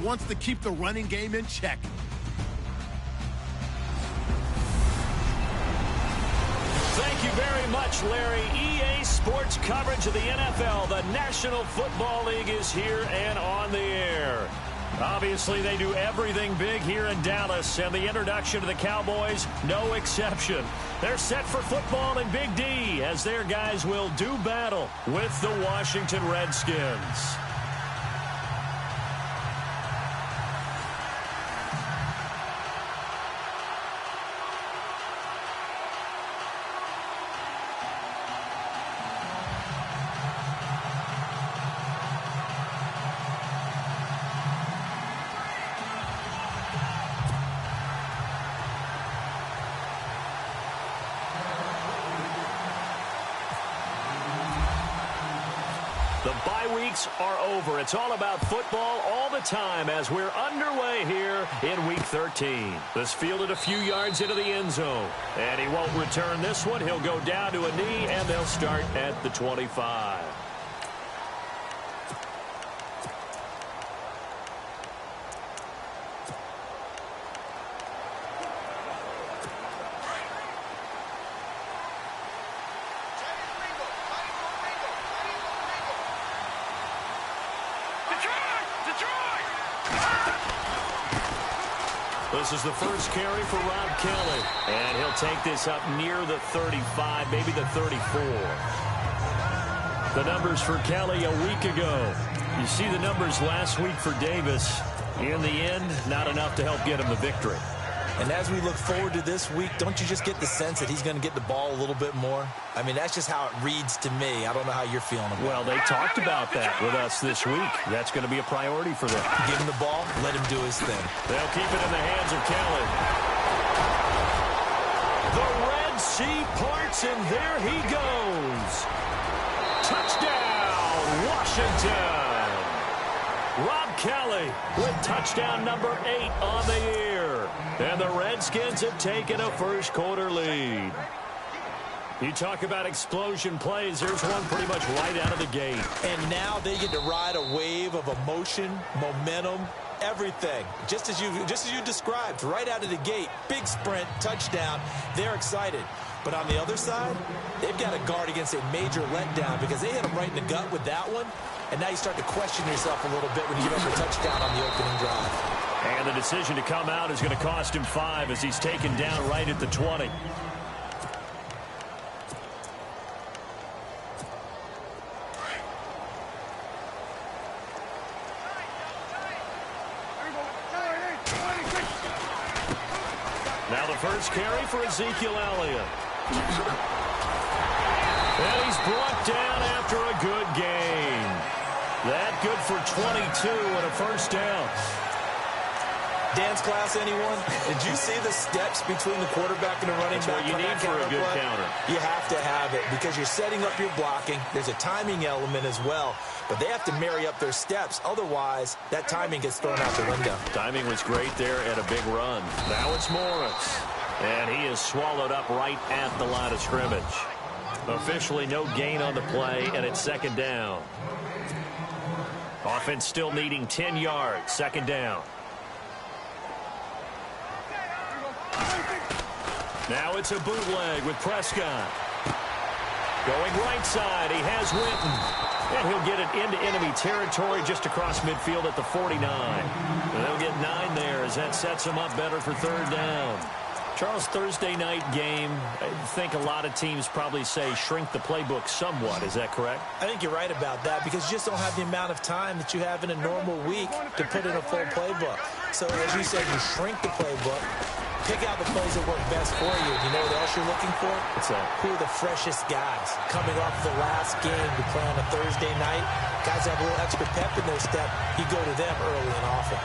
wants to keep the running game in check. Thank you very much, Larry. EA Sports coverage of the NFL. The National Football League is here and on the air. Obviously, they do everything big here in Dallas, and the introduction to the Cowboys, no exception. They're set for football in Big D as their guys will do battle with the Washington Redskins. The bye weeks are over. It's all about football all the time as we're underway here in Week 13. This fielded a few yards into the end zone. And he won't return this one. He'll go down to a knee, and they'll start at the 25. This is the first carry for Rob Kelly. And he'll take this up near the 35, maybe the 34. The numbers for Kelly a week ago. You see the numbers last week for Davis. In the end, not enough to help get him the victory. And as we look forward to this week, don't you just get the sense that he's going to get the ball a little bit more? I mean, that's just how it reads to me. I don't know how you're feeling about it. Well, they talked about that with us this week. That's going to be a priority for them. Give him the ball, let him do his thing. They'll keep it in the hands of Kelly. The Red Sea parts, and there he goes. Touchdown, Washington. Rob Kelly with touchdown number 8 on the year. And the Redskins have taken a first-quarter lead. You talk about explosion plays. There's one pretty much right out of the gate. And now they get to ride a wave of emotion, momentum, everything. Just as you described, right out of the gate. Big sprint, touchdown. They're excited. But on the other side, they've got to guard against a major letdown because they hit them right in the gut with that one. And now you start to question yourself a little bit when you give up a touchdown on the opening drive. And the decision to come out is going to cost him 5 as he's taken down right at the 20. Now the first carry for Ezekiel Elliott. And he's brought down after a good game. That good for 22 and a first down. Dance class, anyone? Did you see the steps between the quarterback and the running back? That's what you need for a good counter. You have to have it because you're setting up your blocking. There's a timing element as well, but they have to marry up their steps. Otherwise, that timing gets thrown out the window. Timing was great there at a big run. Now it's Morris, and he is swallowed up right at the line of scrimmage. Officially no gain on the play, and it's second down. Offense still needing 10 yards. Second down. Now it's a bootleg with Prescott. Going right side, he has Winton. And he'll get it into enemy territory just across midfield at the 49. And they'll get 9 there as that sets them up better for third down. Charles, Thursday night game, I think a lot of teams probably say shrink the playbook somewhat. Is that correct? I think you're right about that because you just don't have the amount of time that you have in a normal week to put in a full playbook. So as you said, you shrink the playbook, pick out the plays that work best for you. You know what else you're looking for? What's that? Who are the freshest guys coming off the last game to play on a Thursday night? Guys have a little extra pep in their step. You go to them early and often.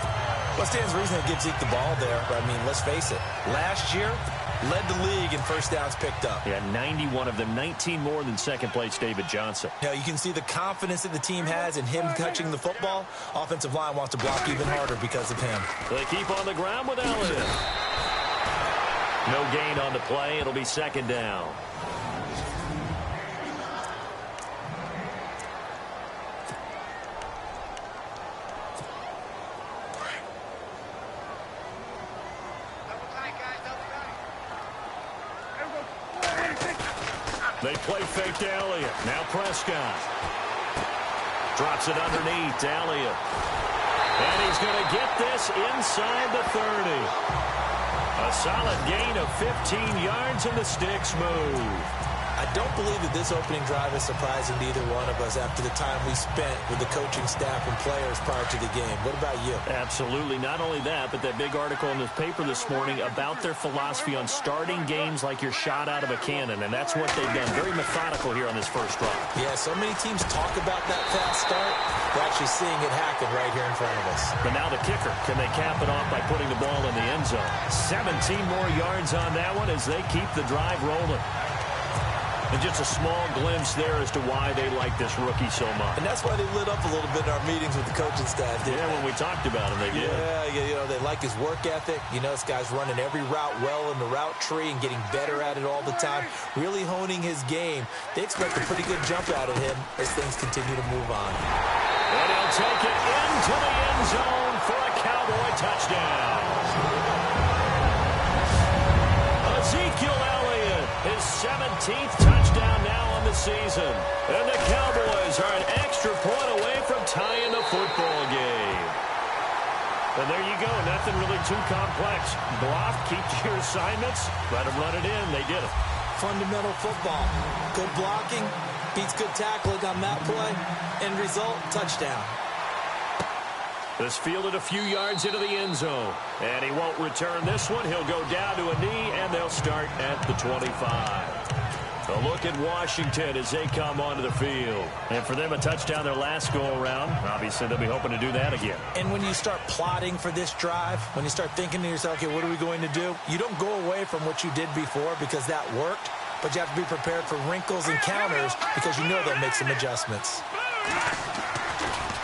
Well, stands reason to give Zeke the ball there. I mean, let's face it. Last year, led the league in first downs picked up. Yeah, 91 of them, 19 more than second-place David Johnson. Now, you can see the confidence that the team has in him touching the football. Offensive line wants to block even harder because of him. They keep on the ground with Elliott. No gain on the play. It'll be second down. They play fake to Elliott. Now Prescott. Drops it underneath to Elliott. And he's going to get this inside the 30. A solid gain of 15 yards, and the sticks move. I don't believe that this opening drive is surprising to either one of us after the time we spent with the coaching staff and players prior to the game. What about you? Absolutely. Not only that, but that big article in the paper this morning about their philosophy on starting games like you're shot out of a cannon, and that's what they've done. Very methodical here on this first drive. Yeah, so many teams talk about that fast start. We're actually seeing it happen right here in front of us. But now the kicker. Can they cap it off by putting the ball in the end zone? 17 more yards on that one as they keep the drive rolling. And just a small glimpse there as to why they like this rookie so much. And that's why they lit up a little bit in our meetings with the coaching staff. Yeah, when we talked about him, they did. Yeah, they like his work ethic. You know, this guy's running every route well in the route tree and getting better at it all the time, really honing his game. They expect a pretty good jump out of him as things continue to move on. And he'll take it into the end zone for a Cowboy touchdown. Ezekiel Elliott, his 17th touchdown now on the season. And the Cowboys are an extra point away from tying the football game. And there you go. Nothing really too complex. Block, keep to your assignments, let them run it in. They did it. Fundamental football. Good blocking, beats good tackling on that play. End result, touchdown. This fielded a few yards into the end zone. And he won't return this one. He'll go down to a knee, and they'll start at the 25. A look at Washington as they come onto the field. And for them, a touchdown their last go-around. Obviously, they'll be hoping to do that again. And when you start plotting for this drive, when you start thinking to yourself, okay, what are we going to do? You don't go away from what you did before because that worked, but you have to be prepared for wrinkles and counters because you know they'll make some adjustments.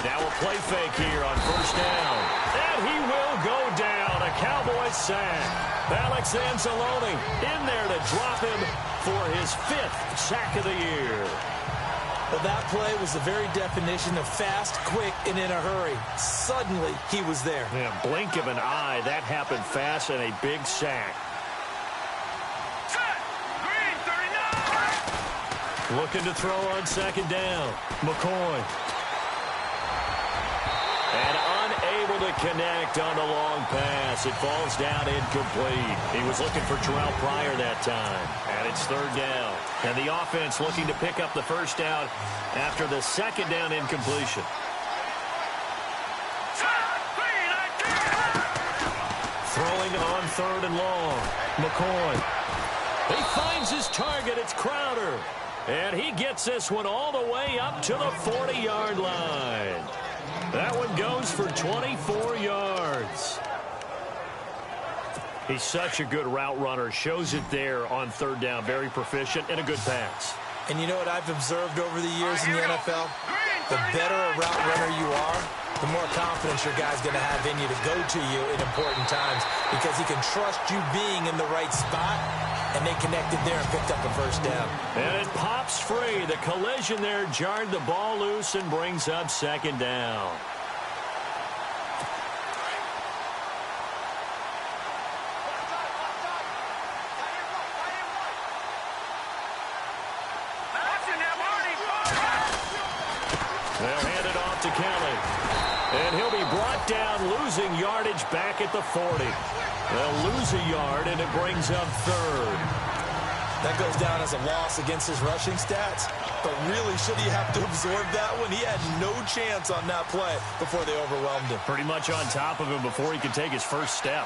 Now a play fake here on first down. And he will go down. A Cowboys sack. Alex Anzalone in there to drop him for his 5th sack of the year. Well, that play was the very definition of fast, quick, and in a hurry. Suddenly, he was there. Yeah, blink of an eye. That happened fast and a big sack. Looking to throw on second down. McCoy. And unable to connect on the long pass. It falls down incomplete. He was looking for Terrell Pryor that time. And it's third down. And the offense looking to pick up the first down after the second down incompletion. Throwing on third and long. McCoy. He finds his target. It's Crowder. And he gets this one all the way up to the 40-yard line. That one goes for 24 yards. He's such a good route runner. Shows it there on third down. Very proficient and a good pass. And you know what I've observed over the years in the NFL? The better a route runner you are, the more confidence your guy's going to have in you to go to you in important times because he can trust you being in the right spot. And they connected there and picked up a first down. And it pops free. The collision there jarred the ball loose and brings up second down. They'll hand it off to Kelly. And he'll be brought down, losing yardage back at the 40. They'll lose a yard, and it brings up third. That goes down as a loss against his rushing stats. But really, should he have to absorb that one? He had no chance on that play before they overwhelmed him. Pretty much on top of him before he could take his first step.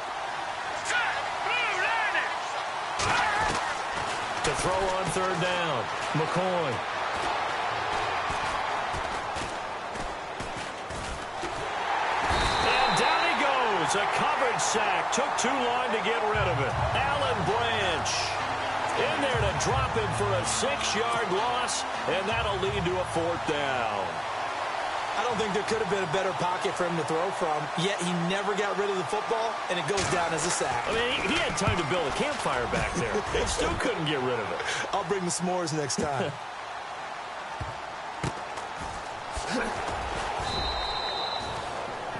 To throw on third down, McCoy. A coverage sack. Took too long to get rid of it. Alan Branch in there to drop him for a 6-yard loss, and that'll lead to a fourth down. I don't think there could have been a better pocket for him to throw from, yet he never got rid of the football, and it goes down as a sack. I mean, he had time to build a campfire back there. He still couldn't get rid of it. I'll bring the s'mores next time.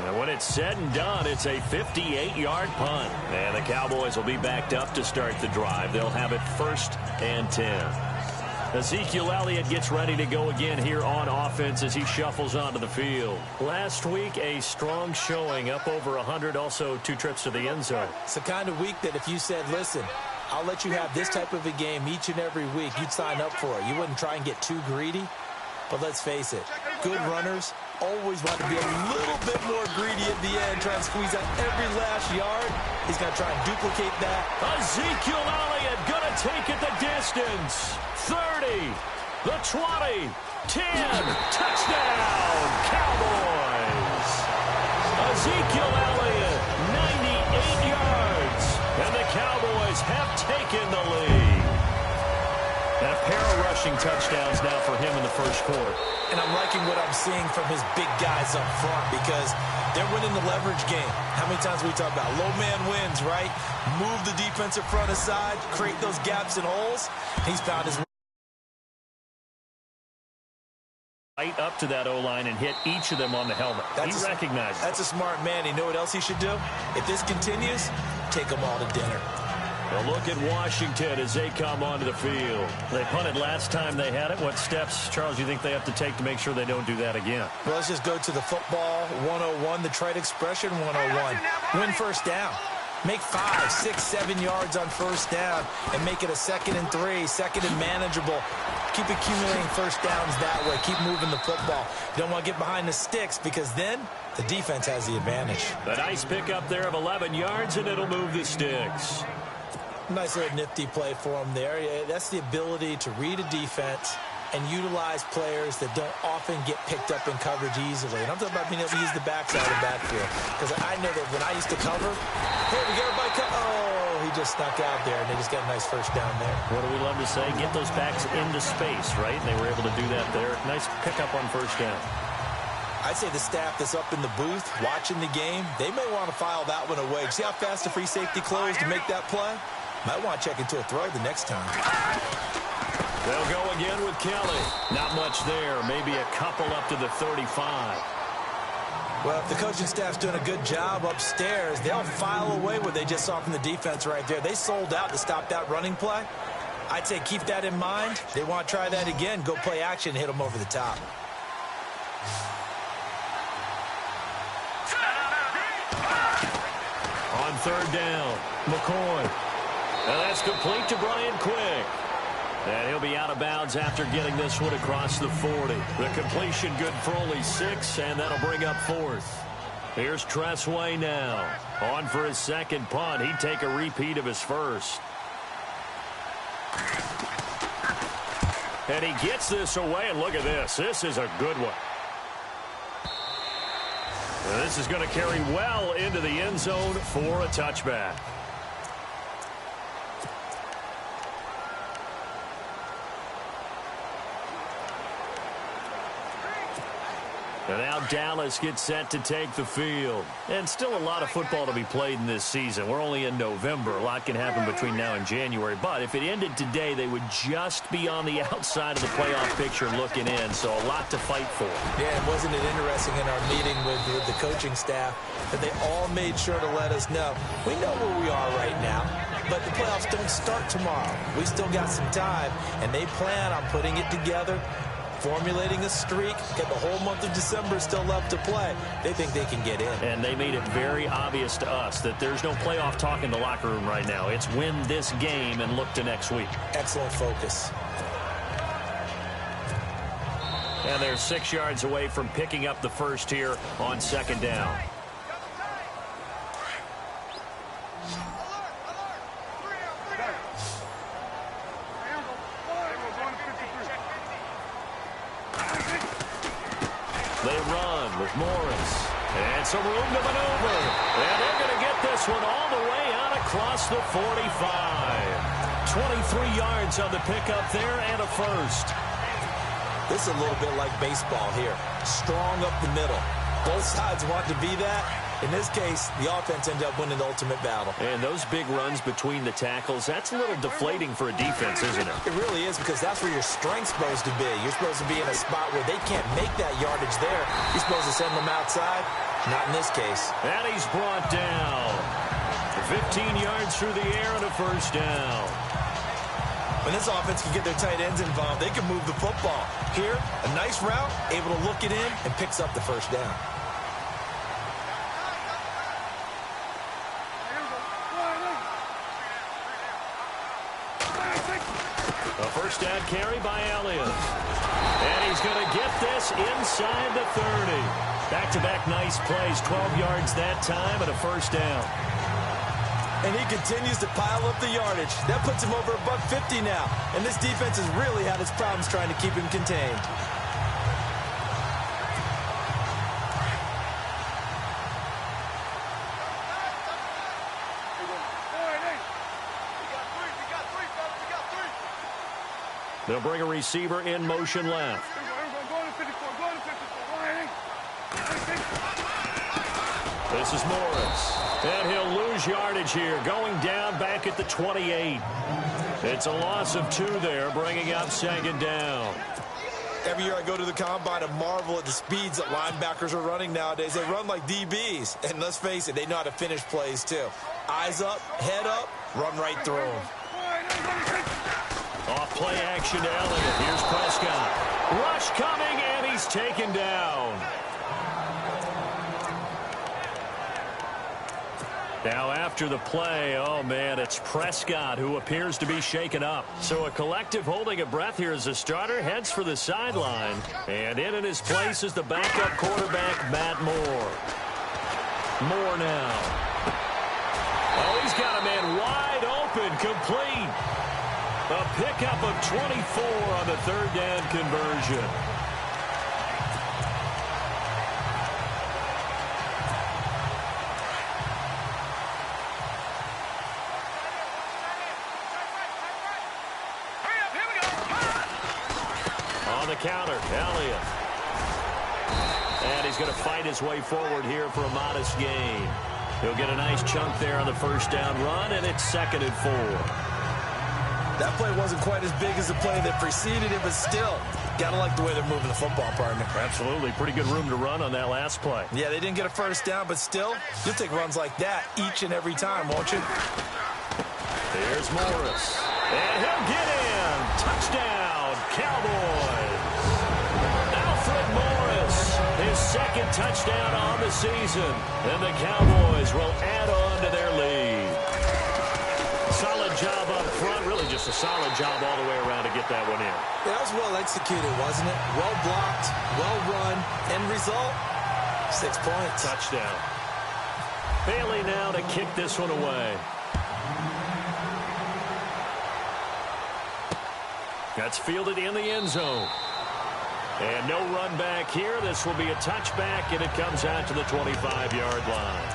And when it's said and done, it's a 58-yard punt. And the Cowboys will be backed up to start the drive. They'll have it 1st and 10. Ezekiel Elliott gets ready to go again here on offense as he shuffles onto the field. Last week, a strong showing, up over 100, also 2 trips to the end zone. It's the kind of week that if you said, listen, I'll let you have this type of a game each and every week, you'd sign up for it. You wouldn't try and get too greedy. But let's face it, good runners always want to be a little bit more greedy at the end, trying to squeeze out every last yard. He's going to try and duplicate that. Ezekiel Elliott going to take it the distance. 30, the 20, 10, touchdown, Cowboys. Ezekiel Elliott, 98 yards, and the Cowboys have taken the lead. And a pair of rushing touchdowns now for him in the first quarter. And I'm liking what I'm seeing from his big guys up front because they're winning the leverage game. How many times we talk about low man wins, right? Move the defensive front aside, create those gaps and holes. He's found his way. Right up to that O-line and hit each of them on the helmet. He recognized it. That's a smart man. You know what else he should do? If this continues, take them all to dinner. A look at Washington as they come onto the field. They punted last time they had it. What steps, Charles, do you think they have to take to make sure they don't do that again? Well, let's just go to the football 101, the trite expression 101. Win first down. Make 5, 6, 7 yards on first down and make it a 2nd and 3, 2nd and manageable. Keep accumulating first downs that way. Keep moving the football. You don't want to get behind the sticks because then the defense has the advantage. A nice pickup there of 11 yards, and it'll move the sticks. Nice little nifty play for him there. Yeah, that's the ability to read a defense and utilize players that don't often get picked up in coverage easily. And I'm talking about being able to use the backside of the backfield. Because I know that when I used to cover, hey, we got everybody oh, he just snuck out there, and they just got a nice first down there. What do we love to say? Get those backs into space, right? And they were able to do that there. Nice pickup on first down. I'd say the staff that's up in the booth watching the game, they may want to file that one away. See how fast the free safety closed to make that play? Might want to check into a throw the next time. They'll go again with Kelly. Not much there. Maybe a couple up to the 35. Well, if the coaching staff's doing a good job upstairs, they'll file away what they just saw from the defense right there. They sold out to stop that running play. I'd say keep that in mind. They want to try that again. Go play action and hit them over the top. On third down, McCoy. And that's complete to Brian Quick. And he'll be out of bounds after getting this one across the 40. The completion good for only 6, and that'll bring up 4th. Here's Tressway now. On for his second punt. He'd take a repeat of his first. And he gets this away, and look at this. This is a good one. And this is going to carry well into the end zone for a touchback. And now Dallas gets set to take the field. And still a lot of football to be played in this season. We're only in November. A lot can happen between now and January. But if it ended today, they would just be on the outside of the playoff picture looking in. So a lot to fight for. Yeah, and wasn't it interesting in our meeting with the coaching staff that they all made sure to let us know, we know where we are right now, but the playoffs don't start tomorrow. We still got some time, and they plan on putting it together, formulating a streak, get the whole month of December still left to play. They think they can get in. And they made it very obvious to us that there's no playoff talk in the locker room right now. It's win this game and look to next week. Excellent focus. And they're 6 yards away from picking up the first here on second down. They run with Morris. And some room to maneuver. And they're going to get this one all the way out across the 45. 23 yards on the pickup there and a first. This is a little bit like baseball here. Strong up the middle. Both sides want to be that. In this case, the offense ended up winning the ultimate battle. And those big runs between the tackles, that's a little deflating for a defense, isn't it? It really is, because that's where your strength's supposed to be. You're supposed to be in a spot where they can't make that yardage there. You're supposed to send them outside. Not in this case. And he's brought down. 15 yards through the air and a first down. When this offense can get their tight ends involved, they can move the football. Here, a nice route, able to look it in, and picks up the first down. A first down carry by Elliott. And he's going to get this inside the 30. Back-to-back nice plays, 12 yards that time, and a first down. And he continues to pile up the yardage. That puts him over $150 now. And this defense has really had its problems trying to keep him contained. They'll bring a receiver in motion left. This is Morris. And he'll lose yardage here, going down back at the 28. It's a loss of 2 there, bringing up second down. Every year I go to the combine and marvel at the speeds that linebackers are running nowadays. They run like DBs. And let's face it, they know how to finish plays too. Eyes up, head up, run right through them. Off play action to Elliott. Here's Prescott. Rush coming, and he's taken down. Now after the play, oh man, it's Prescott who appears to be shaken up. So a collective holding a breath here as the starter heads for the sideline. And in his place is the backup quarterback, Matt Moore. Moore now. Oh, he's got a man wide open, complete. A pickup of 24 on the third down conversion. On the counter, Elliott. And he's going to fight his way forward here for a modest gain. He'll get a nice chunk there on the first down run, and it's 2nd and 4. That play wasn't quite as big as the play that preceded it, but still, gotta like the way they're moving the football, partner. Absolutely. Pretty good room to run on that last play. Yeah, they didn't get a first down, but still, you'll take runs like that each and every time, won't you? Here's Morris. And he'll get in. Touchdown, Cowboys. Alfred Morris, his 2nd touchdown on the season. And the Cowboys will add on to their lead. Solid job up front. Really just a solid job all the way around to get that one in. Yeah, that was well executed, wasn't it? Well blocked, well run. End result, 6 points. Touchdown. Bailey now to kick this one away. That's fielded in the end zone. And no run back here. This will be a touchback, and it comes out to the 25-yard line.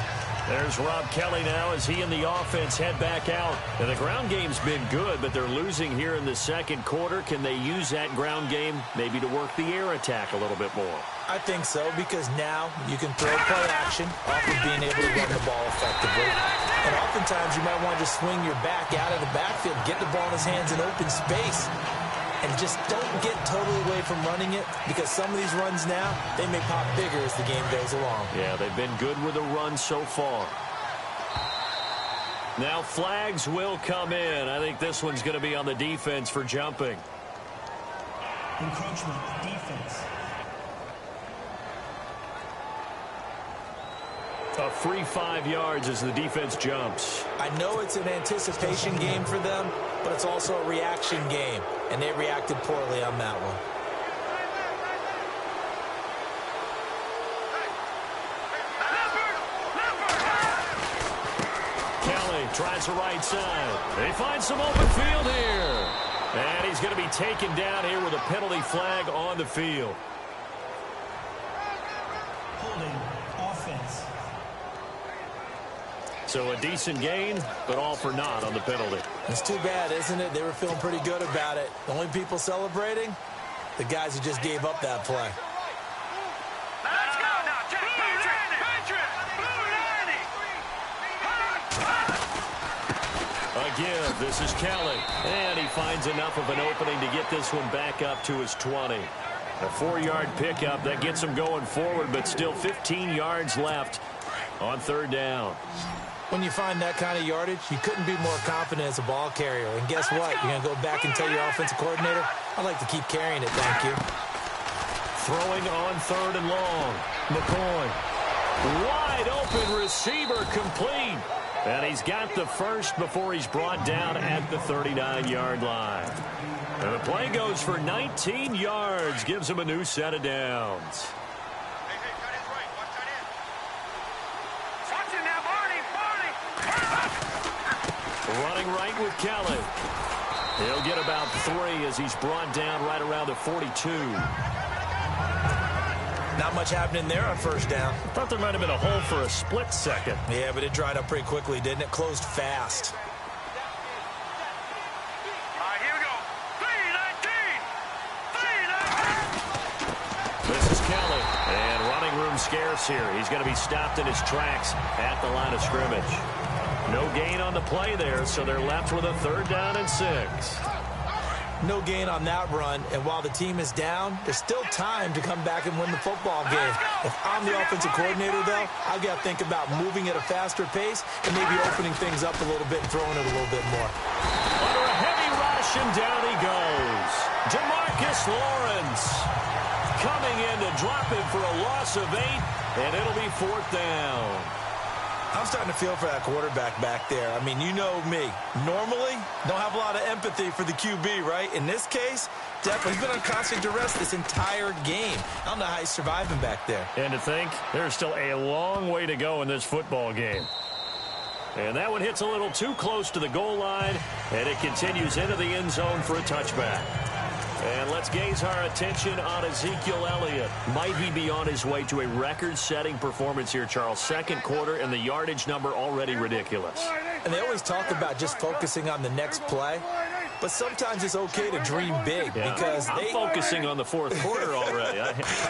There's Rob Kelly now as he and the offense head back out. And the ground game's been good, but they're losing here in the second quarter. Can they use that ground game maybe to work the air attack a little bit more? I think so, because now you can throw play action off of being able to run the ball effectively. And oftentimes you might want to just swing your back out of the backfield, get the ball in his hands in open space. And just don't get totally away from running it, because some of these runs now, they may pop bigger as the game goes along. Yeah, they've been good with the run so far. Now flags will come in. I think this one's going to be on the defense for jumping. Encroachment, defense. A free 5 yards as the defense jumps. I know it's an anticipation game for them, but it's also a reaction game, and they reacted poorly on that one. Kelly tries the right side. They find some open field here. And he's going to be taken down here with a penalty flag on the field. Holding offense. So a decent gain, but all for naught on the penalty. It's too bad, isn't it? They were feeling pretty good about it. The only people celebrating, the guys who just gave up that play. Let's go now, Again, this is Kelly. And he finds enough of an opening to get this one back up to his 20. A 4-yard pickup that gets him going forward, but still 15 yards left on third down. When you find that kind of yardage, you couldn't be more confident as a ball carrier. And guess what? You're going to go back and tell your offensive coordinator, I'd like to keep carrying it, thank you. Throwing on 3rd and long. McCoy. Wide open receiver complete. And he's got the first before he's brought down at the 39-yard line. And the play goes for 19 yards. Gives him a new set of downs. Running right with Kelly. He'll get about 3 as he's brought down right around the 42. Not much happening there on first down. I thought there might have been a hole for a split second. Yeah, but it dried up pretty quickly, didn't it? Closed fast. All right, here we go. 3-19. This is Kelly. And running room scarce here. He's going to be stopped in his tracks at the line of scrimmage. No gain on the play there, so they're left with a 3rd down and 6. No gain on that run, and while the team is down, there's still time to come back and win the football game. If I'm the offensive coordinator, though, I've got to think about moving at a faster pace and maybe opening things up a little bit and throwing it a little bit more. Under a heavy rush, and down he goes. DeMarcus Lawrence coming in to drop him for a loss of 8, and it'll be 4th down. I'm starting to feel for that quarterback back there. I mean, you know me. Normally, don't have a lot of empathy for the QB, right? In this case, definitely he's been on constant duress this entire game. I don't know how he's surviving back there. And to think, there's still a long way to go in this football game. And that one hits a little too close to the goal line, and it continues into the end zone for a touchback. And let's gaze our attention on Ezekiel Elliott. Might he be on his way to a record-setting performance here, Charles? 2nd quarter, and the yardage number already ridiculous. And they always talk about just focusing on the next play. But sometimes it's okay to dream big because I'm focusing on the 4th quarter already.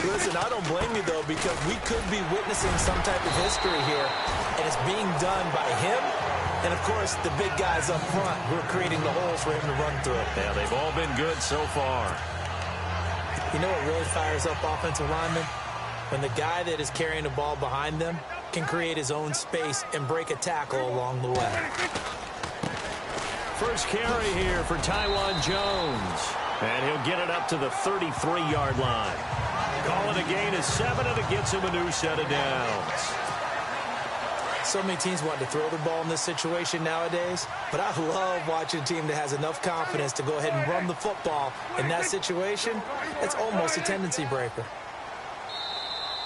Listen, I don't blame you, though, because we could be witnessing some type of history here, and it's being done by him. And, of course, the big guys up front who are creating the holes for him to run through. Yeah, they've all been good so far. You know what really fires up offensive linemen? When the guy that is carrying the ball behind them can create his own space and break a tackle along the way. First carry here for Tywan Jones. And he'll get it up to the 33-yard line. Calling a gain of 7, and it gets him a new set of downs. So many teams want to throw the ball in this situation nowadays, but I love watching a team that has enough confidence to go ahead and run the football. In that situation, it's almost a tendency breaker.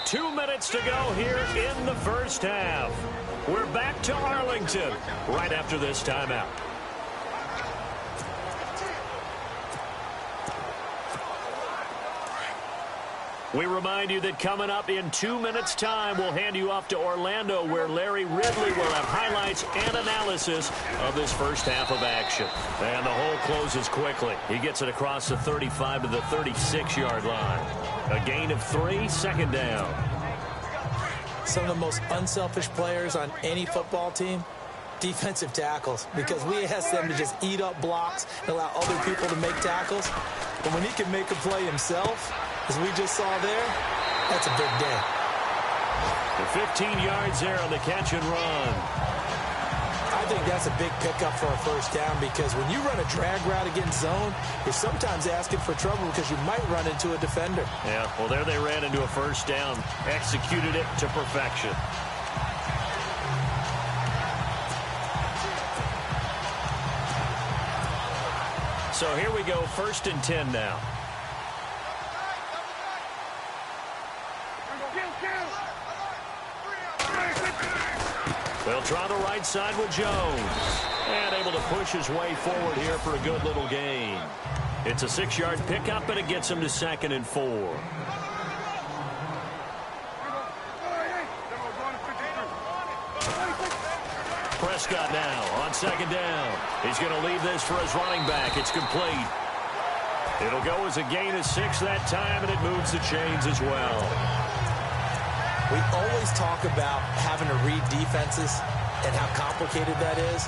2 minutes to go here in the first half. We're back to Arlington right after this timeout. We remind you that coming up in 2 minutes' time, we'll hand you off to Orlando, where Larry Ridley will have highlights and analysis of this first half of action. And the hole closes quickly. He gets it across the 35 to the 36-yard line. A gain of 3, 2nd down. Some of the most unselfish players on any football team, defensive tackles, because we ask them to just eat up blocks and allow other people to make tackles. But when he can make a play himself, as we just saw there, that's a big day. The 15 yards there on the catch and run. I think that's a big pickup for a first down, because when you run a drag route against zone, you're sometimes asking for trouble because you might run into a defender. Yeah, well, there they ran into a first down, executed it to perfection. So here we go, 1st and 10 now. They'll try the right side with Jones. And able to push his way forward here for a good little gain. It's a 6-yard pickup, and it gets him to 2nd and 4. Prescott now on 2nd down. He's going to leave this for his running back. It's complete. It'll go as a gain of 6 that time, and it moves the chains as well. We always talk about having to read defenses and how complicated that is.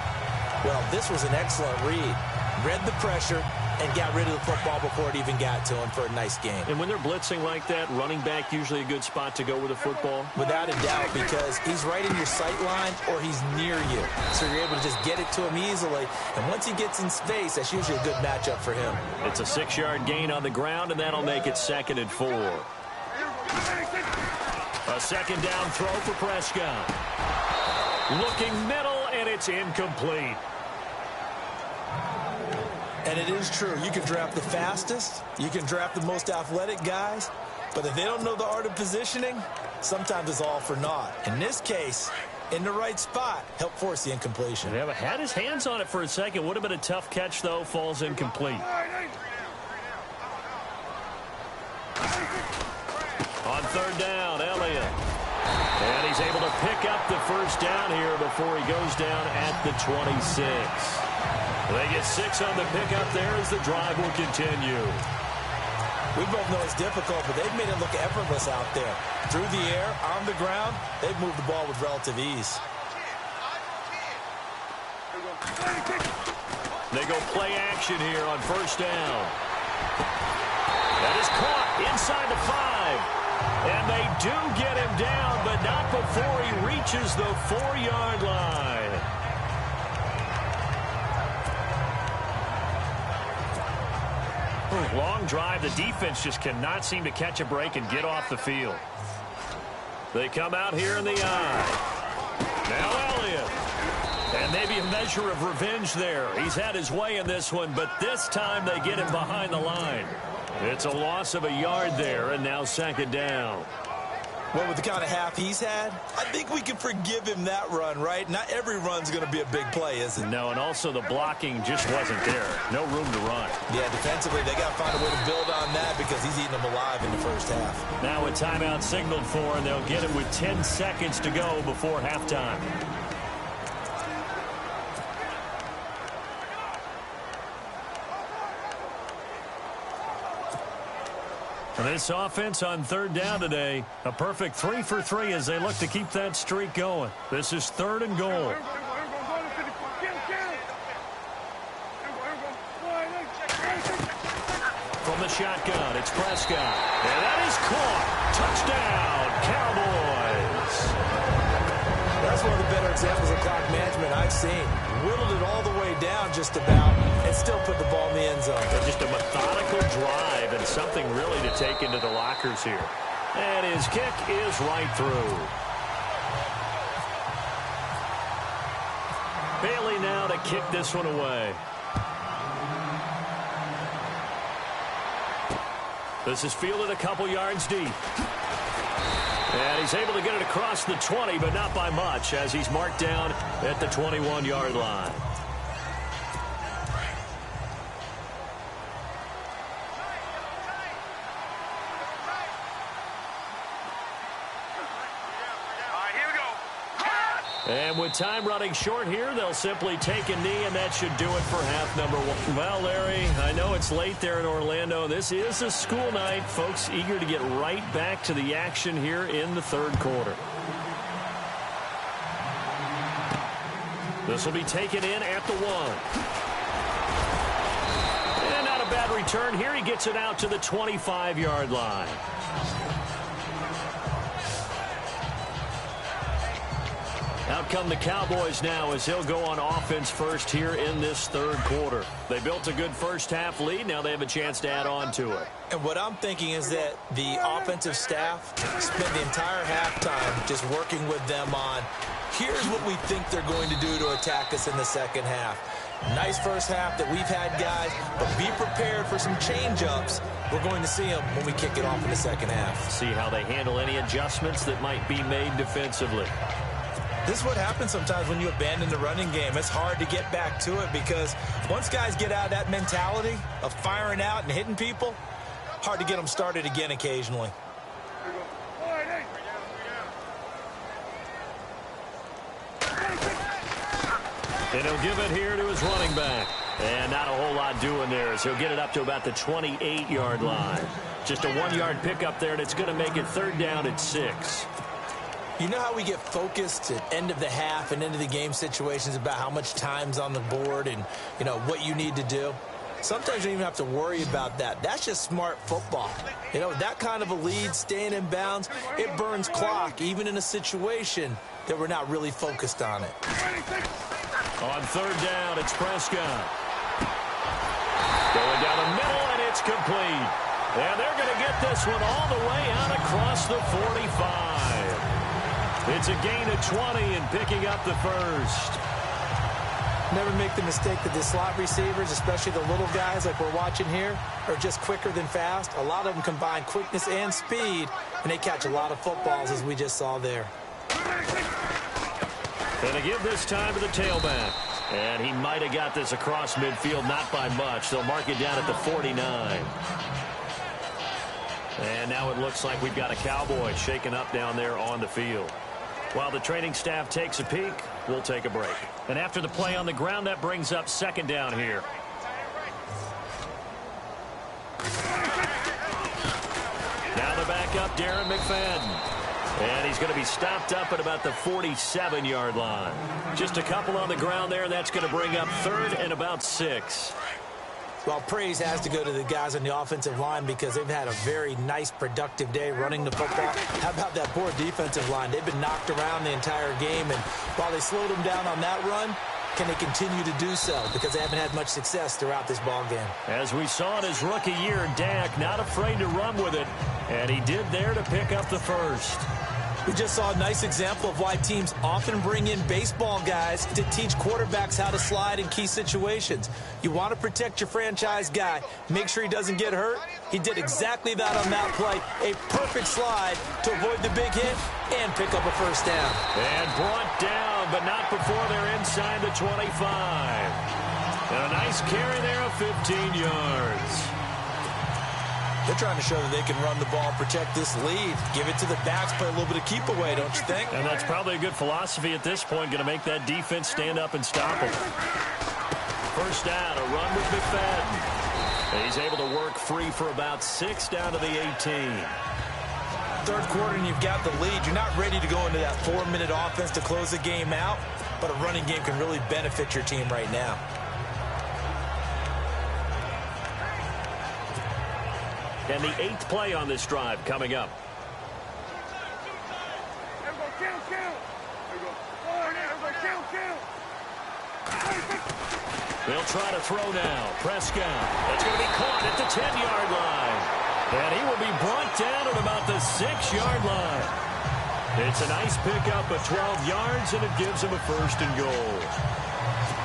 Well, this was an excellent read. Read the pressure, and got rid of the football before it even got to him for a nice game. And when they're blitzing like that, running back usually a good spot to go with the football? Without a doubt, because he's right in your sight line or he's near you. So you're able to just get it to him easily. And once he gets in space, that's usually a good matchup for him. It's a 6-yard gain on the ground, and that'll make it 2nd and 4. A second down throw for Prescott. Looking middle, and it's incomplete. And it is true. You can draft the fastest. You can draft the most athletic guys. But if they don't know the art of positioning, sometimes it's all for naught. In this case, in the right spot, help force the incompletion. Yeah, but had his hands on it for a second. Would have been a tough catch, though. Falls incomplete. On 3rd down, Elliott. And he's able to pick up the first down here before he goes down at the 26. They get 6 on the pickup there as the drive will continue. We both know it's difficult, but they've made it look effortless out there. Through the air, on the ground, they've moved the ball with relative ease. They go play action here on 1st down. That is caught inside the 5. And they do get him down, but not before he reaches the 4-yard line. Long drive. The defense just cannot seem to catch a break and get off the field. They come out here in the eye. Now Elliott. And maybe a measure of revenge there. He's had his way in this one, but this time they get him behind the line. It's a loss of a yard there, and now 2nd down. Well, with the kind of half he's had, I think we can forgive him that run, right? Not every run's going to be a big play, is it? No, and also the blocking just wasn't there. No room to run. Yeah, defensively, they got to find a way to build on that because he's eating them alive in the first half. Now a timeout signaled for, and they'll get it with 10 seconds to go before halftime. This offense on 3rd down today, a perfect 3 for 3 as they look to keep that streak going. This is 3rd and goal. From the shotgun, it's Prescott. And that is caught. Touchdown, Cowboys. That's one of the better examples of clock management I've seen. Whittled it all the way down just about and still put the ball in the end zone. Just a methodical drive and something really to take into the lockers here. And his kick is right through. Bailey now to kick this one away. This is fielded a couple yards deep. And he's able to get it across the 20, but not by much, as he's marked down at the 21-yard line. And with time running short here, they'll simply take a knee, and that should do it for half number 1. Well, Larry, I know it's late there in Orlando. This is a school night. Folks eager to get right back to the action here in the 3rd quarter. This will be taken in at the 1. And not a bad return here. He gets it out to the 25-yard line. Out come the Cowboys now as he'll go on offense first here in this 3rd quarter. They built a good first half lead. Now they have a chance to add on to it. And what I'm thinking is that the offensive staff spent the entire halftime just working with them on, here's what we think they're going to do to attack us in the 2nd half. Nice first half that we've had, guys, but be prepared for some change-ups. We're going to see them when we kick it off in the 2nd half. See how they handle any adjustments that might be made defensively. This is what happens sometimes when you abandon the running game. It's hard to get back to it because once guys get out of that mentality of firing out and hitting people, hard to get them started again occasionally. And he'll give it here to his running back. And not a whole lot doing there as he'll get it up to about the 28-yard line. Just a 1-yard pickup there, and it's going to make it 3rd down at 6. You know how we get focused at end of the half and into the game situations about how much time's on the board and, you know, what you need to do? Sometimes you don't even have to worry about that. That's just smart football. You know, that kind of a lead, staying in bounds, it burns clock, even in a situation that we're not really focused on it. On third down, it's Prescott. Going down the middle, and it's complete. And they're going to get this one all the way out across the 45. It's a gain of 20 and picking up the first. Never make the mistake that the slot receivers, especially the little guys like we're watching here, are just quicker than fast. A lot of them combine quickness and speed, and they catch a lot of footballs, as we just saw there. Going to give this time to the tailback. And he might have got this across midfield, not by much. They'll mark it down at the 49. And now it looks like we've got a Cowboy shaken up down there on the field. While the training staff takes a peek, we'll take a break. And after the play on the ground, that brings up second down here. Now they're back up, Darren McFadden. And he's going to be stopped up at about the 47-yard line. Just a couple on the ground there, and that's going to bring up third and about 6. Well, praise has to go to the guys on the offensive line because they've had a very nice, productive day running the football. How about that poor defensive line? They've been knocked around the entire game, and while they slowed them down on that run, can they continue to do so? Because they haven't had much success throughout this ball game. As we saw in his rookie year, Dak not afraid to run with it, and he did there to pick up the first. We just saw a nice example of why teams often bring in baseball guys to teach quarterbacks how to slide in key situations. You want to protect your franchise guy. Make sure he doesn't get hurt. He did exactly that on that play. A perfect slide to avoid the big hit and pick up a first down. And brought down, but not before they're inside the 25. And a nice carry there of 15 yards. They're trying to show that they can run the ball, protect this lead, give it to the backs, play a little bit of keep away, don't you think? And that's probably a good philosophy at this point, going to make that defense stand up and stop them. First down, a run with McFadden. He's able to work free for about 6 down to the 18. Third quarter and you've got the lead. You're not ready to go into that 4-minute offense to close the game out, but a running game can really benefit your team right now. And the 8th play on this drive coming up. They'll try to throw now. Prescott. That's going to be caught at the 10-yard line. And he will be brought down at about the 6-yard line. It's a nice pickup of 12 yards, and it gives him a first and goal.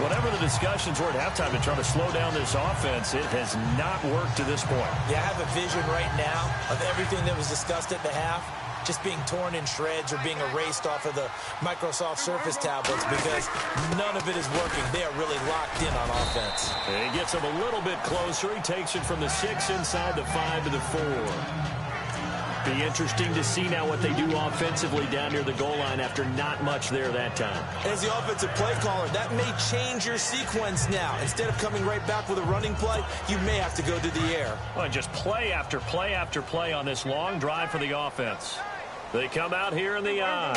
Whatever the discussions were at halftime to try to slow down this offense, it has not worked to this point. Yeah, I have a vision right now of everything that was discussed at the half just being torn in shreds or being erased off of the Microsoft Surface tablets because none of it is working. They are really locked in on offense. And he gets him a little bit closer. He takes it from the 6 inside the 5 to the 4. Be interesting to see now what they do offensively down near the goal line after not much there that time. As the offensive play caller, that may change your sequence now. Instead of coming right back with a running play, you may have to go to the air. Well, just play after play after play on this long drive for the offense. They come out here in the eye.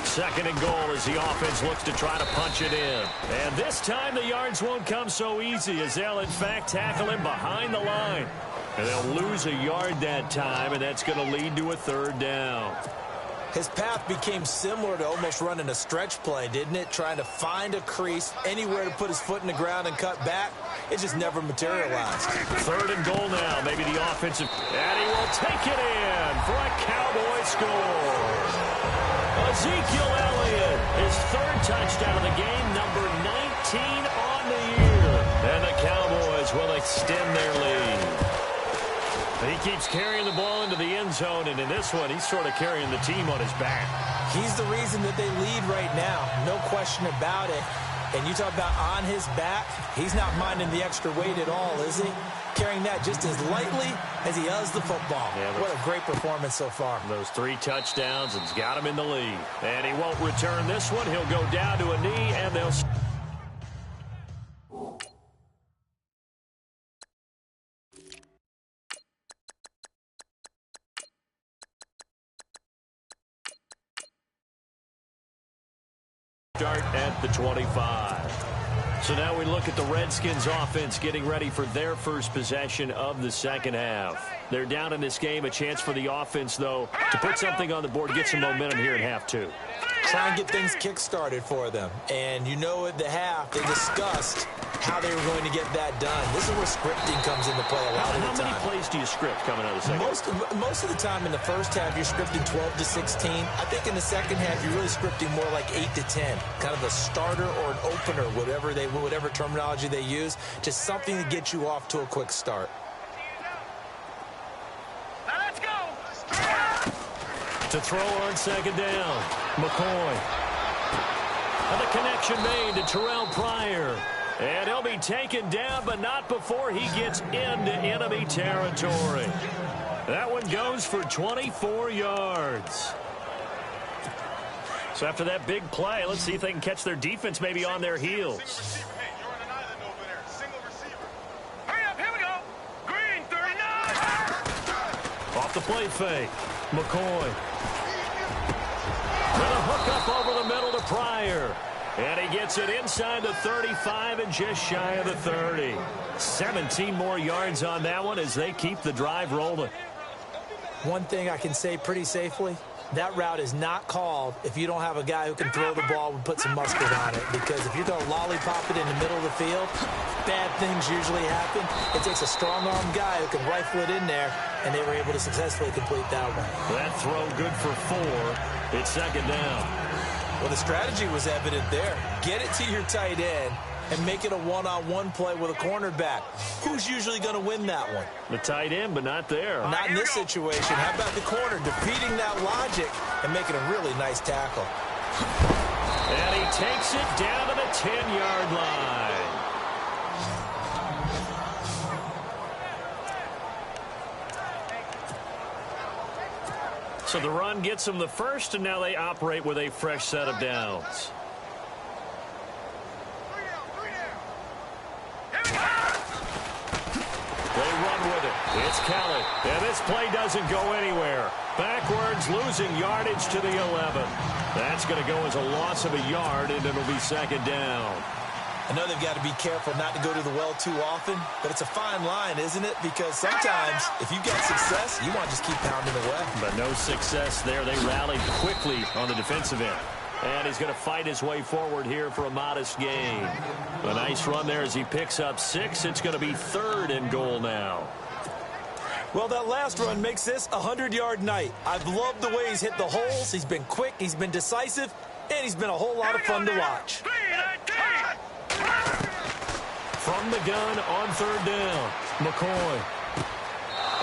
Second and goal as the offense looks to try to punch it in. And this time the yards won't come so easy as they'll, in fact, tackle him behind the line. And they'll lose a yard that time, and that's going to lead to a third down. His path became similar to almost running a stretch play, didn't it? Trying to find a crease, anywhere to put his foot in the ground and cut back. It just never materialized. Third and goal now. Maybe the offensive. And he will take it in for a Cowboy score. Ezekiel Elliott, his third touchdown of the game, number 19 on the year. And the Cowboys will extend their lead. He keeps carrying the ball into the end zone, and in this one, he's sort of carrying the team on his back. He's the reason that they lead right now, no question about it. And you talk about on his back, he's not minding the extra weight at all, is he? Carrying that just as lightly as he does the football. Yeah, what a great performance so far. Those 3 touchdowns and's got him in the lead. And he won't return this one. He'll go down to a knee, and they'll... start at the 25. So now we look at the Redskins offense getting ready for their first possession of the second half. They're down in this game. A chance for the offense, though, to put something on the board, get some momentum here in half two. Try and get things kick-started for them. And you know at the half, they discussed how they were going to get that done. This is where scripting comes into play a lot of the time. How many plays do you script coming out of the second? Most of the time in the first half, you're scripting 12 to 16. I think in the second half, you're really scripting more like 8 to 10. Kind of a starter or an opener, whatever terminology they use, just something to get you off to a quick start. Now let's go. To throw on second down, McCoy. And the connection made to Terrell Pryor. And he'll be taken down, but not before he gets into enemy territory. That one goes for 24 yards. So after that big play, let's see if they can catch their defense maybe on their heels. Hurry up, here we go. Green, 39. Off the play fake, McCoy. With a hook up over the middle to Pryor. And he gets it inside the 35 and just shy of the 30. 17 more yards on that one as they keep the drive rolling. One thing I can say pretty safely, that route is not called if you don't have a guy who can throw the ball and put some mustard on it. Because if you're going to lollipop it in the middle of the field, bad things usually happen. It takes a strong-armed guy who can rifle it in there, and they were able to successfully complete that one. That throw good for 4. It's second down. Well, the strategy was evident there. Get it to your tight end and make it a one-on-one play with a cornerback. Who's usually going to win that one? The tight end, but not there. Not in this situation. How about the corner defeating that logic and making a really nice tackle? And he takes it down to the 10-yard line. So the run gets them the first, and now they operate with a fresh set of downs. They run with it. It's Kelly. And this play doesn't go anywhere. Backwards, losing yardage to the 11. That's going to go as a loss of a yard, and it'll be second down. I know they've got to be careful not to go to the well too often, but it's a fine line, isn't it? Because sometimes, if you get success, you want to just keep pounding away. But no success there. They rallied quickly on the defensive end. And he's going to fight his way forward here for a modest gain. A nice run there as he picks up 6. It's going to be 3rd and goal now. Well, that last run makes this a 100-yard night. I've loved the way he's hit the holes. He's been quick, he's been decisive, and he's been a whole lot of fun to watch. From the gun on 3rd down, McCoy.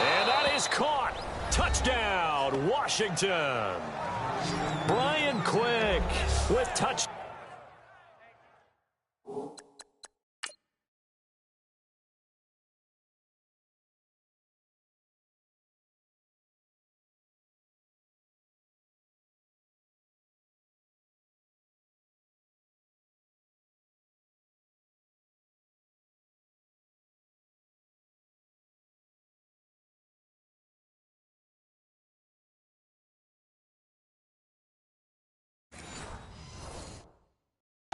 And that is caught. Touchdown, Washington. Brian Quick with touchdown.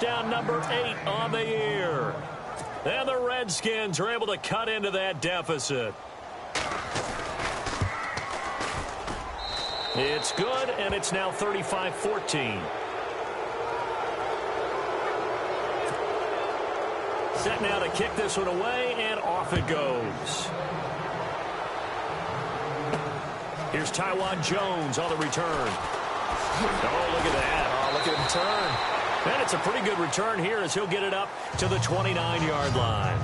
Down number 8 on the year. And the Redskins are able to cut into that deficit. It's good, and it's now 35-14. Set now to kick this one away, and off it goes. Here's Taiwan Jones on the return. Oh, look at that. Oh, look at him turn. And it's a pretty good return here as he'll get it up to the 29-yard line.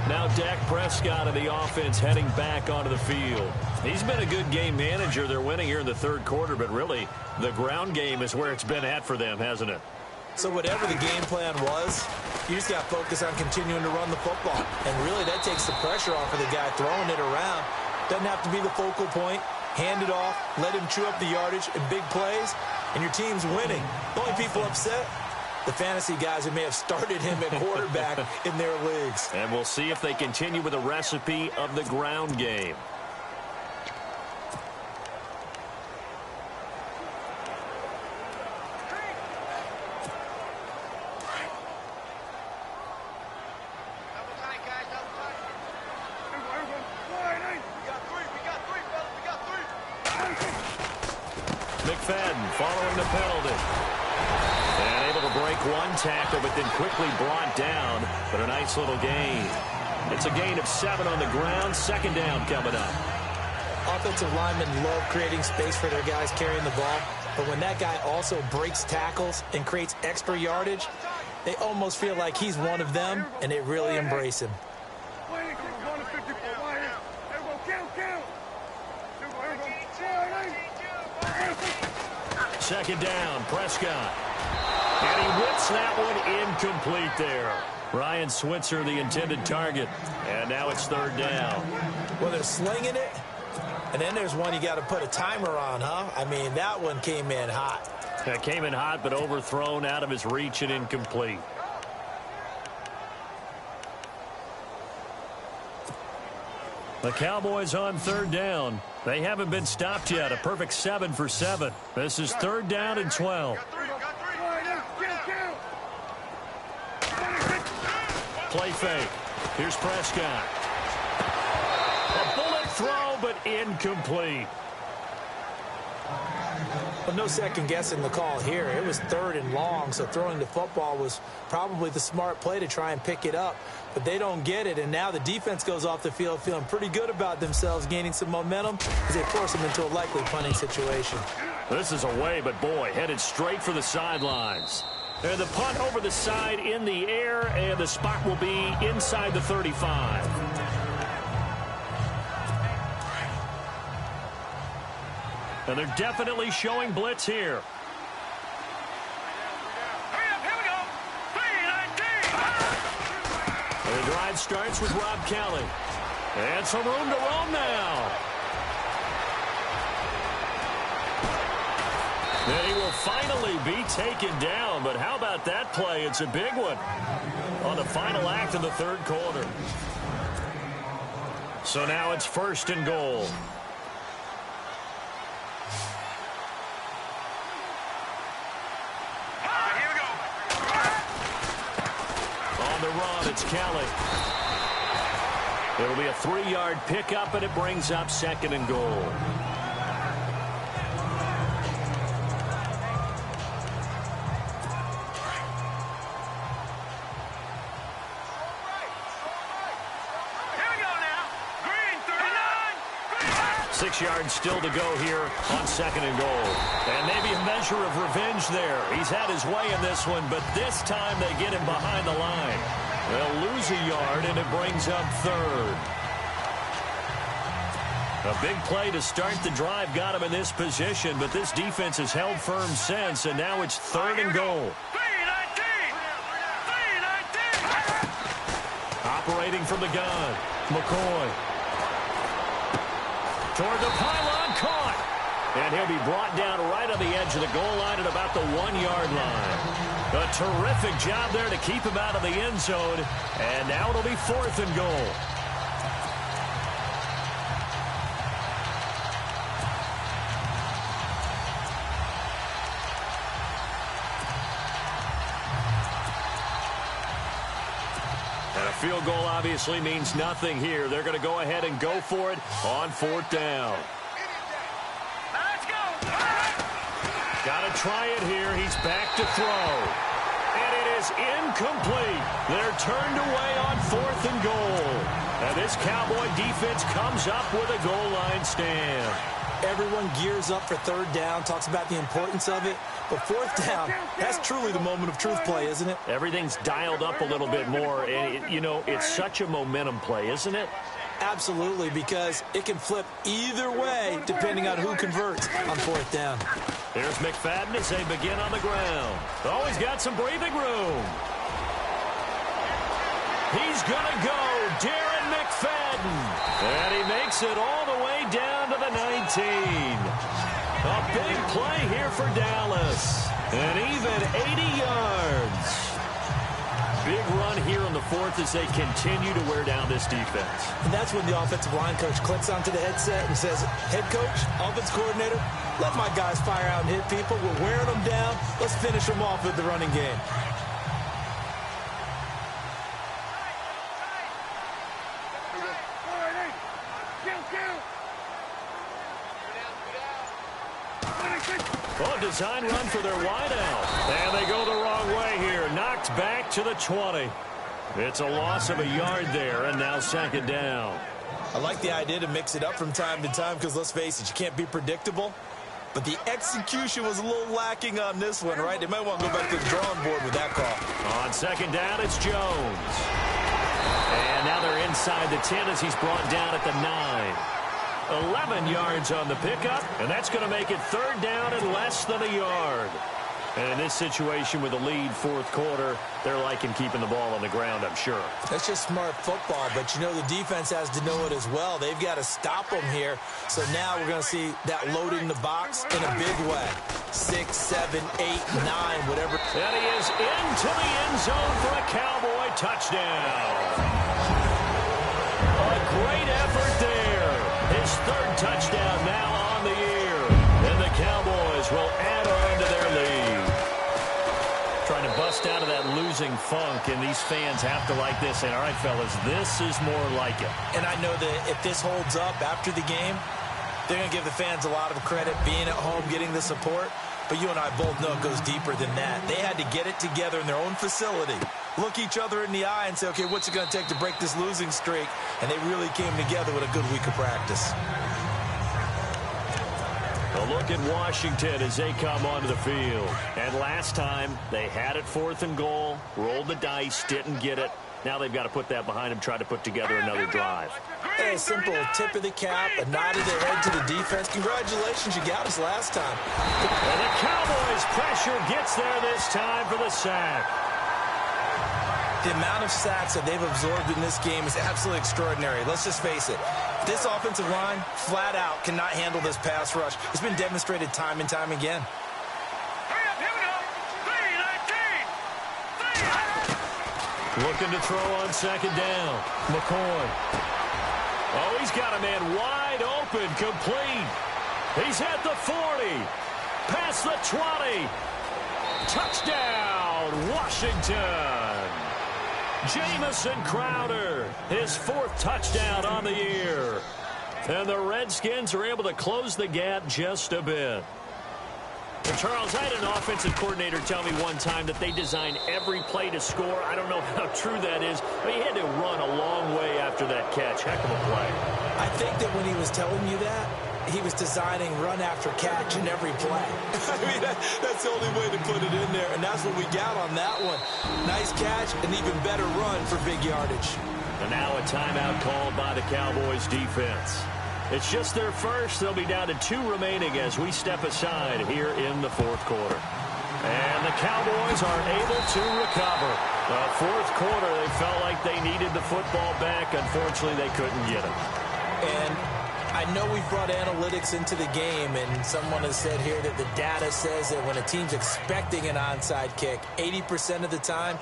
Now Dak Prescott of the offense heading back onto the field. He's been a good game manager. They're winning here in the 3rd quarter, but really the ground game is where it's been at for them, hasn't it? So whatever the game plan was, you just got to focus on continuing to run the football. And really that takes the pressure off of the guy throwing it around. Doesn't have to be the focal point. Hand it off, let him chew up the yardage in big plays, and your team's winning. The only people upset, the fantasy guys who may have started him at quarterback in their leagues. And we'll see if they continue with the recipe of the ground game. McFadden following the penalty. And able to break one tackle, but then quickly brought down. But a nice little gain. It's a gain of 7 on the ground. Second down coming up. Offensive linemen love creating space for their guys carrying the ball. But when that guy also breaks tackles and creates extra yardage, they almost feel like he's one of them, and they really embrace him. Second down, Prescott. And he whips that one incomplete there. Ryan Switzer, the intended target. And now it's third down. Well, they're slinging it, and then there's one you got to put a timer on, huh? I mean, that one came in hot. That came in hot, but overthrown out of his reach and incomplete. The Cowboys on third down. They haven't been stopped yet. A perfect 7 for 7. This is third down and 12. Play fake. Here's Prescott. A bullet throw, but incomplete. Well, no second guessing the call here. It was third and long, so throwing the football was probably the smart play to try and pick it up. But they don't get it, and now the defense goes off the field feeling pretty good about themselves, gaining some momentum as they force them into a likely punting situation. This is away, but boy, headed straight for the sidelines. And the punt over the side in the air, and the spot will be inside the 35. And they're definitely showing blitz here. Hurry up, here we go. 3-19. And the drive starts with Rob Kelly. And some room to roam now. And he will finally be taken down. But how about that play? It's a big one on the final act of the third quarter. So now it's first and goal. It's Kelly. It'll be a 3-yard pickup, and it brings up second and goal. Here we go now. Green 39. 6 yards still to go here on second and goal. And maybe a measure of revenge there. He's had his way in this one, but this time they get him behind the line. They'll lose a yard, and it brings up third. A big play to start the drive got him in this position, but this defense has held firm since, and now it's third and goal. 3-19. Operating from the gun, McCoy. Toward the pylon, caught. And he'll be brought down right on the edge of the goal line at about the 1-yard line. A terrific job there to keep him out of the end zone. And now it'll be fourth and goal. And a field goal obviously means nothing here. They're going to go ahead and go for it on fourth down. Let's go. Got to try it here. He's back to throw. And it is incomplete. They're turned away on fourth and goal. And this Cowboy defense comes up with a goal line stand. Everyone gears up for third down, talks about the importance of it. But fourth down, that's truly the moment of truth play, isn't it? Everything's dialed up a little bit more. And, you know, it's such a momentum play, isn't it? Absolutely, because it can flip either way depending on who converts on fourth down. There's McFadden as they begin on the ground. Oh, he's got some breathing room. He's going to go, Darren McFadden. And he makes it all the way down to the 19. A big play here for Dallas. And even 80 yards. Big run here in the fourth as they continue to wear down this defense. And that's when the offensive line coach clicks onto the headset and says, head coach, offense coordinator, let my guys fire out and hit people. We're wearing them down. Let's finish them off with the running game. design run for their wideout. And they go the wrong way here. Knocked back to the 20. It's a loss of a yard there, and now second down. I like the idea to mix it up from time to time because, let's face it, you can't be predictable. But the execution was a little lacking on this one, right? They might want to go back to the drawing board with that call. On second down, it's Jones. And now they're inside the 10 as he's brought down at the 9. 11 yards on the pickup, and that's going to make it third down and less than a yard. And in this situation with a lead fourth quarter, they're liking keeping the ball on the ground, I'm sure. That's just smart football, but you know the defense has to know it as well. They've got to stop them here. So now we're going to see that loading the box in a big way. 6, 7, 8, 9, whatever. And he is into the end zone for a Cowboy touchdown. A great effort there. His third touchdown now on the year. And the Cowboys will add on to their lead. Trying to bust out of that losing funk, and these fans have to like this. And all right, fellas, this is more like it. And I know that if this holds up after the game, they're going to give the fans a lot of credit being at home, getting the support. But you and I both know it goes deeper than that. They had to get it together in their own facility, look each other in the eye and say, okay, what's it going to take to break this losing streak? And they really came together with a good week of practice. A look at Washington as they come onto the field. And last time, they had it 4th and goal, rolled the dice, didn't get it. Now they've got to put that behind them, try to put together another drive. A simple tip of the cap, a nod of the head to the defense. Congratulations, you got us last time. And the Cowboys' pressure gets there this time for the sack. The amount of sacks that they've absorbed in this game is absolutely extraordinary. Let's just face it. This offensive line, flat out, cannot handle this pass rush. It's been demonstrated time and time again. Hurry up, here we go. 3, 19. Looking to throw on second down. McCoy. Oh, he's got a man wide open, complete. He's at the 40. Past the 20. Touchdown, Washington. Jamison Crowder, his 4th touchdown on the year. And the Redskins are able to close the gap just a bit. And Charles, I had an offensive coordinator tell me one time that they design every play to score. I don't know how true that is, but he had to run a long way after that catch. Heck of a play. I think that when he was telling you that, he was designing run after catch in every play. I mean, that's the only way to put it in there, and that's what we got on that one. Nice catch, an even better run for big yardage. And now a timeout called by the Cowboys defense. It's just their first. They'll be down to 2 remaining as we step aside here in the fourth quarter. And the Cowboys are able to recover. The fourth quarter, they felt like they needed the football back. Unfortunately, they couldn't get it. And I know we've brought analytics into the game, and someone has said here that the data says that when a team's expecting an onside kick, 80% of the time,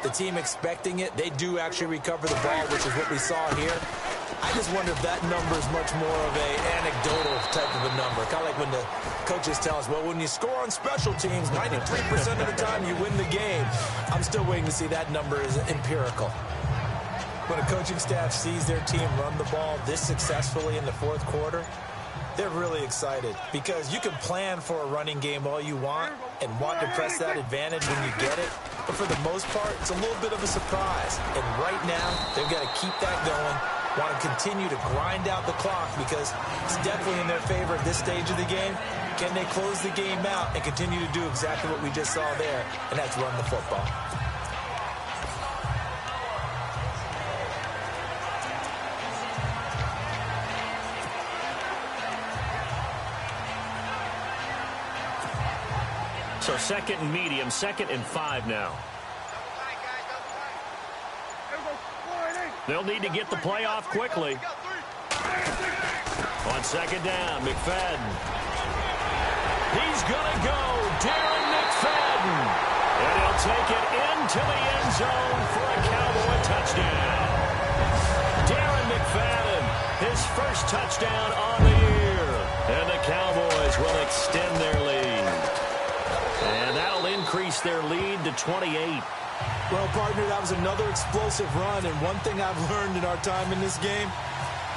the team expecting it, they do actually recover the ball, which is what we saw here. I just wonder if that number is much more of a anecdotal type of a number. Kind of like when the coaches tell us, well, when you score on special teams, 93% of the time you win the game. I'm still waiting to see that number is empirical. When a coaching staff sees their team run the ball this successfully in the fourth quarter, they're really excited because you can plan for a running game all you want and want to press that advantage when you get it. But for the most part, it's a little bit of a surprise. And right now, they've got to keep that going, want to continue to grind out the clock because it's definitely in their favor at this stage of the game. Can they close the game out and continue to do exactly what we just saw there, and that's run the football. So 2nd and medium, 2nd and 5 now. They'll need to get the play off quickly. On second down, McFadden. He's going to go, Darren McFadden. And he'll take it into the end zone for a Cowboy touchdown. Darren McFadden, his first touchdown on the year. And the Cowboys will extend their lead. And that'll increase their lead to 28. Well, partner, that was another explosive run, and one thing I've learned in our time in this game,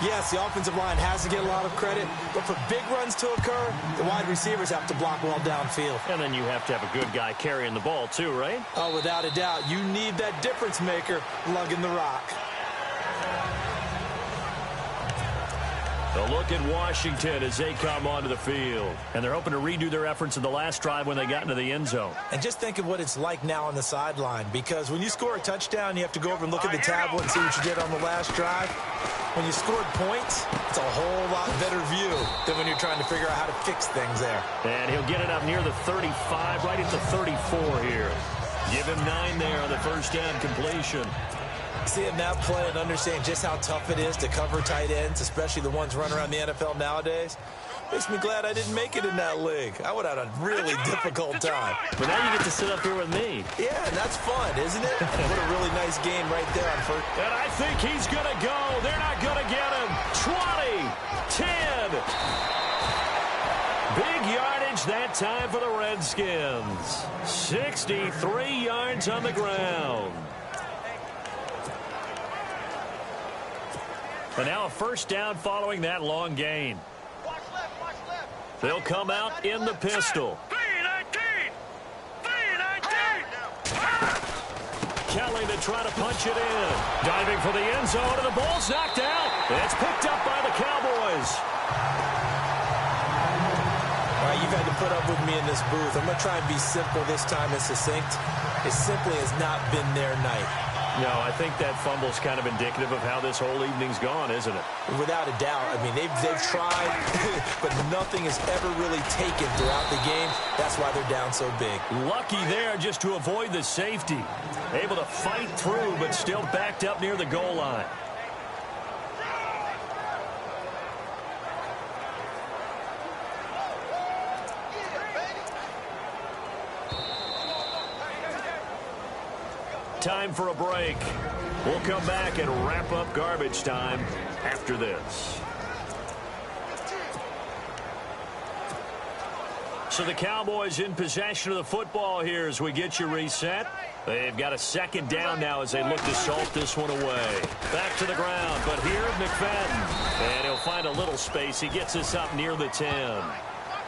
Yes, the offensive line has to get a lot of credit, but for big runs to occur, the wide receivers have to block well downfield. And then you have to have a good guy carrying the ball too, right? Oh, without a doubt. You need that difference maker lugging the rock. A look at Washington as they come onto the field. And they're hoping to redo their efforts in the last drive when they got into the end zone. And just think of what it's like now on the sideline, because when you score a touchdown, you have to go over and look at the tablet and see what you did on the last drive. When you scored points, it's a whole lot better view than when you're trying to figure out how to fix things there. And he'll get it up near the 35, right at the 34 here. Give him 9 there on the first down completion. Seeing that play and understanding just how tough it is to cover tight ends, especially the ones running around the NFL nowadays, makes me glad I didn't make it in that league. I would have had a really difficult time. But now you get to sit up here with me. Yeah, and that's fun, isn't it? What a really nice game right there on first. And I think he's going to go. They're not going to get him. 20, 10. Big yardage that time for the Redskins. 63 yards on the ground. And now a first down following that long gain. They'll come out in the pistol. Kelly to try to punch it in. Diving for the end zone, and the ball's knocked out. It's picked up by the Cowboys. All right, you've had to put up with me in this booth. I'm going to try and be simple this time and succinct. It simply has not been their night. No, I think that fumble's kind of indicative of how this whole evening's gone, isn't it? Without a doubt. I mean, they've tried, but nothing is ever really taken throughout the game. That's why they're down so big. Lucky there just to avoid the safety. Able to fight through, but still backed up near the goal line. Time for a break. We'll come back and wrap up garbage time after this. So the Cowboys in possession of the football here as we get you reset. They've got a second down now as they look to salt this one away. Back to the ground, but here McFadden. And he'll find a little space. He gets us up near the 10.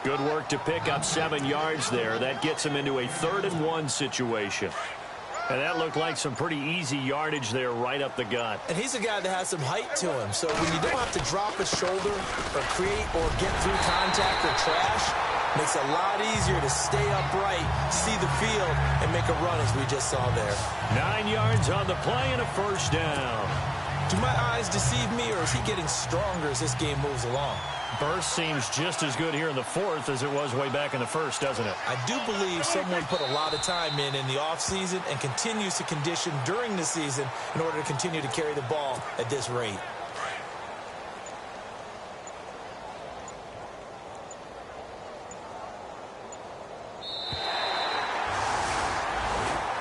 Good work to pick up 7 yards there. That gets him into a 3rd and 1 situation. And that looked like some pretty easy yardage there right up the gut. And he's a guy that has some height to him. So when you don't have to drop a shoulder or create or get through contact or trash, makes it a lot easier to stay upright, see the field, and make a run as we just saw there. 9 yards on the play and a first down. Do my eyes deceive me, or is he getting stronger as this game moves along? Burst seems just as good here in the 4th as it was way back in the 1st, doesn't it? I do believe someone put a lot of time in the offseason and continues to condition during the season in order to continue to carry the ball at this rate.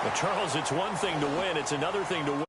Well, Charles, it's one thing to win. It's another thing to win.